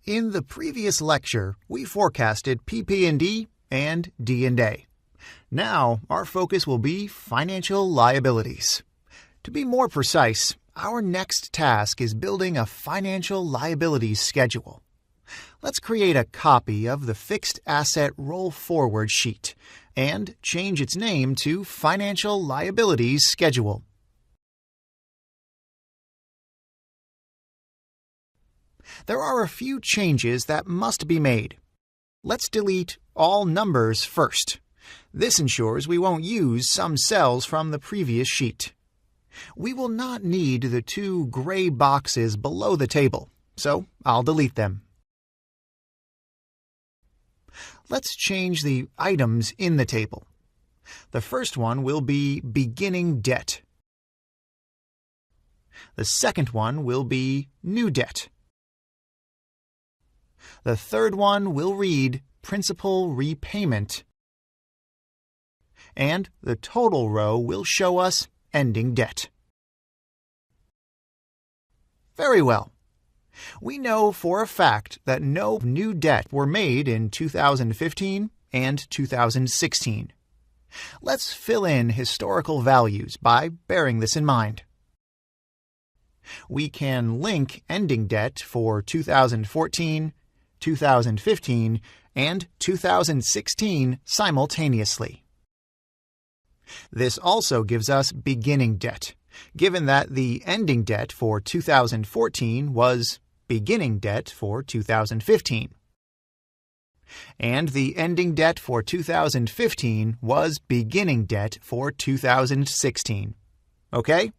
In the previous lecture, we forecasted PP&E and D&A. Now, our focus will be financial liabilities. To be more precise, our next task is building a financial liabilities schedule. Let's create a copy of the fixed asset roll forward sheet and change its name to Financial Liabilities Schedule. There are a few changes that must be made. Let's delete all numbers first. This ensures we won't use some cells from the previous sheet. We will not need the two gray boxes below the table, so I'll delete them. Let's change the items in the table. The first one will be beginning debt. The second one will be new debt. The third one will read principal repayment. And the total row will show us ending debt. Very well. We know for a fact that no new debt were made in 2015 and 2016. Let's fill in historical values by bearing this in mind. We can link ending debt for 2014, 2015, and 2016 simultaneously. This also gives us beginning debt, given that the ending debt for 2014 was beginning debt for 2015. And the ending debt for 2015 was beginning debt for 2016. Okay?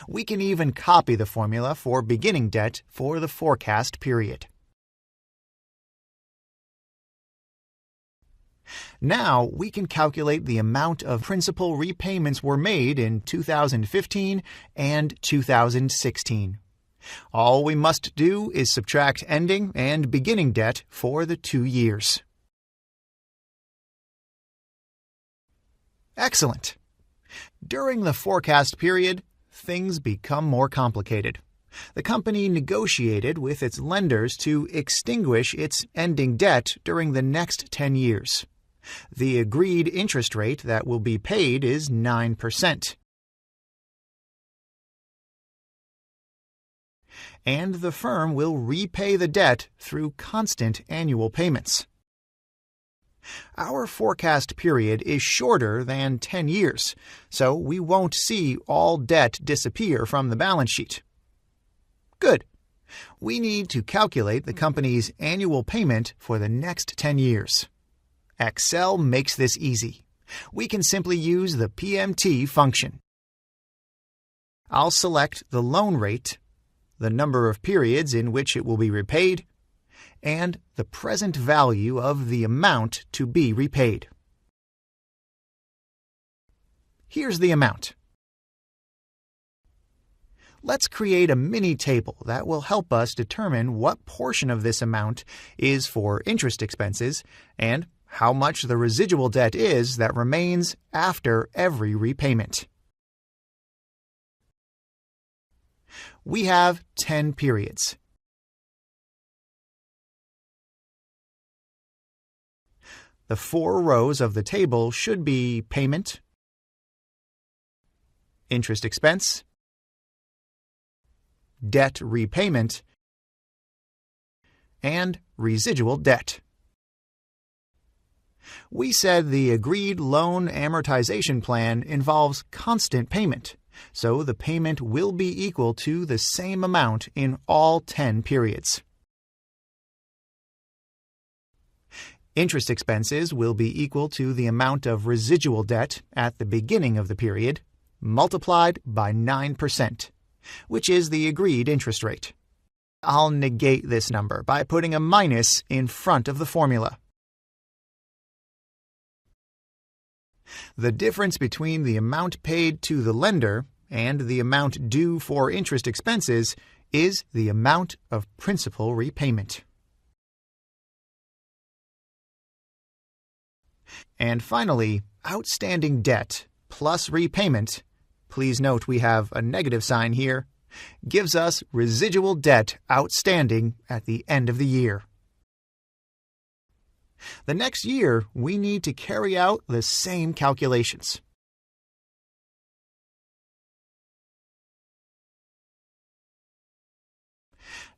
We can even copy the formula for beginning debt for the forecast period. Now we can calculate the amount of principal repayments were made in 2015 and 2016. All we must do is subtract ending and beginning debt for the 2 years. Excellent. During the forecast period, things become more complicated. The company negotiated with its lenders to extinguish its ending debt during the next 10 years. The agreed interest rate that will be paid is 9%. And the firm will repay the debt through constant annual payments. Our forecast period is shorter than 10 years, so we won't see all debt disappear from the balance sheet. Good. We need to calculate the company's annual payment for the next 10 years. Excel makes this easy. We can simply use the PMT function. I'll select the loan rate, the number of periods in which it will be repaid, and the present value of the amount to be repaid. Here's the amount. Let's create a mini table that will help us determine what portion of this amount is for interest expenses and how much the residual debt is that remains after every repayment. We have 10 periods. The 4 rows of the table should be payment, interest expense, debt repayment, and residual debt. We said the agreed loan amortization plan involves constant payment, so the payment will be equal to the same amount in all 10 periods. Interest expenses will be equal to the amount of residual debt at the beginning of the period, multiplied by 9%, which is the agreed interest rate. I'll negate this number by putting a minus in front of the formula. The difference between the amount paid to the lender and the amount due for interest expenses is the amount of principal repayment. And finally, outstanding debt plus repayment, please note we have a negative sign here, gives us residual debt outstanding at the end of the year. The next year, we need to carry out the same calculations.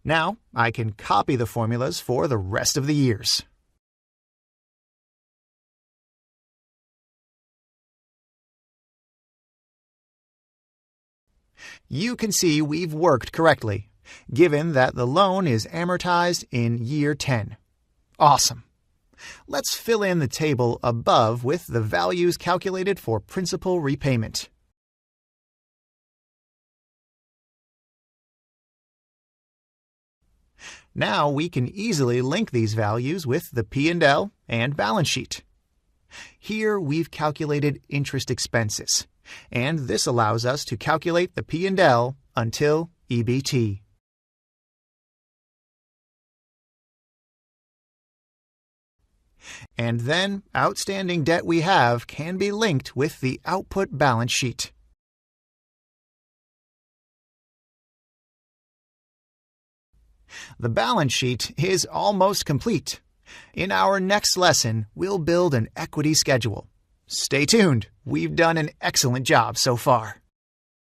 Now, I can copy the formulas for the rest of the years. You can see we've worked correctly, given that the loan is amortized in year 10. Awesome. Let's fill in the table above with the values calculated for principal repayment. Now we can easily link these values with the P&L and balance sheet. Here we've calculated interest expenses, and this allows us to calculate the P&L until EBT. And then outstanding debt we have can be linked with the output balance sheet. The balance sheet is almost complete. In our next lesson, we'll build an equity schedule. Stay tuned. We've done an excellent job so far.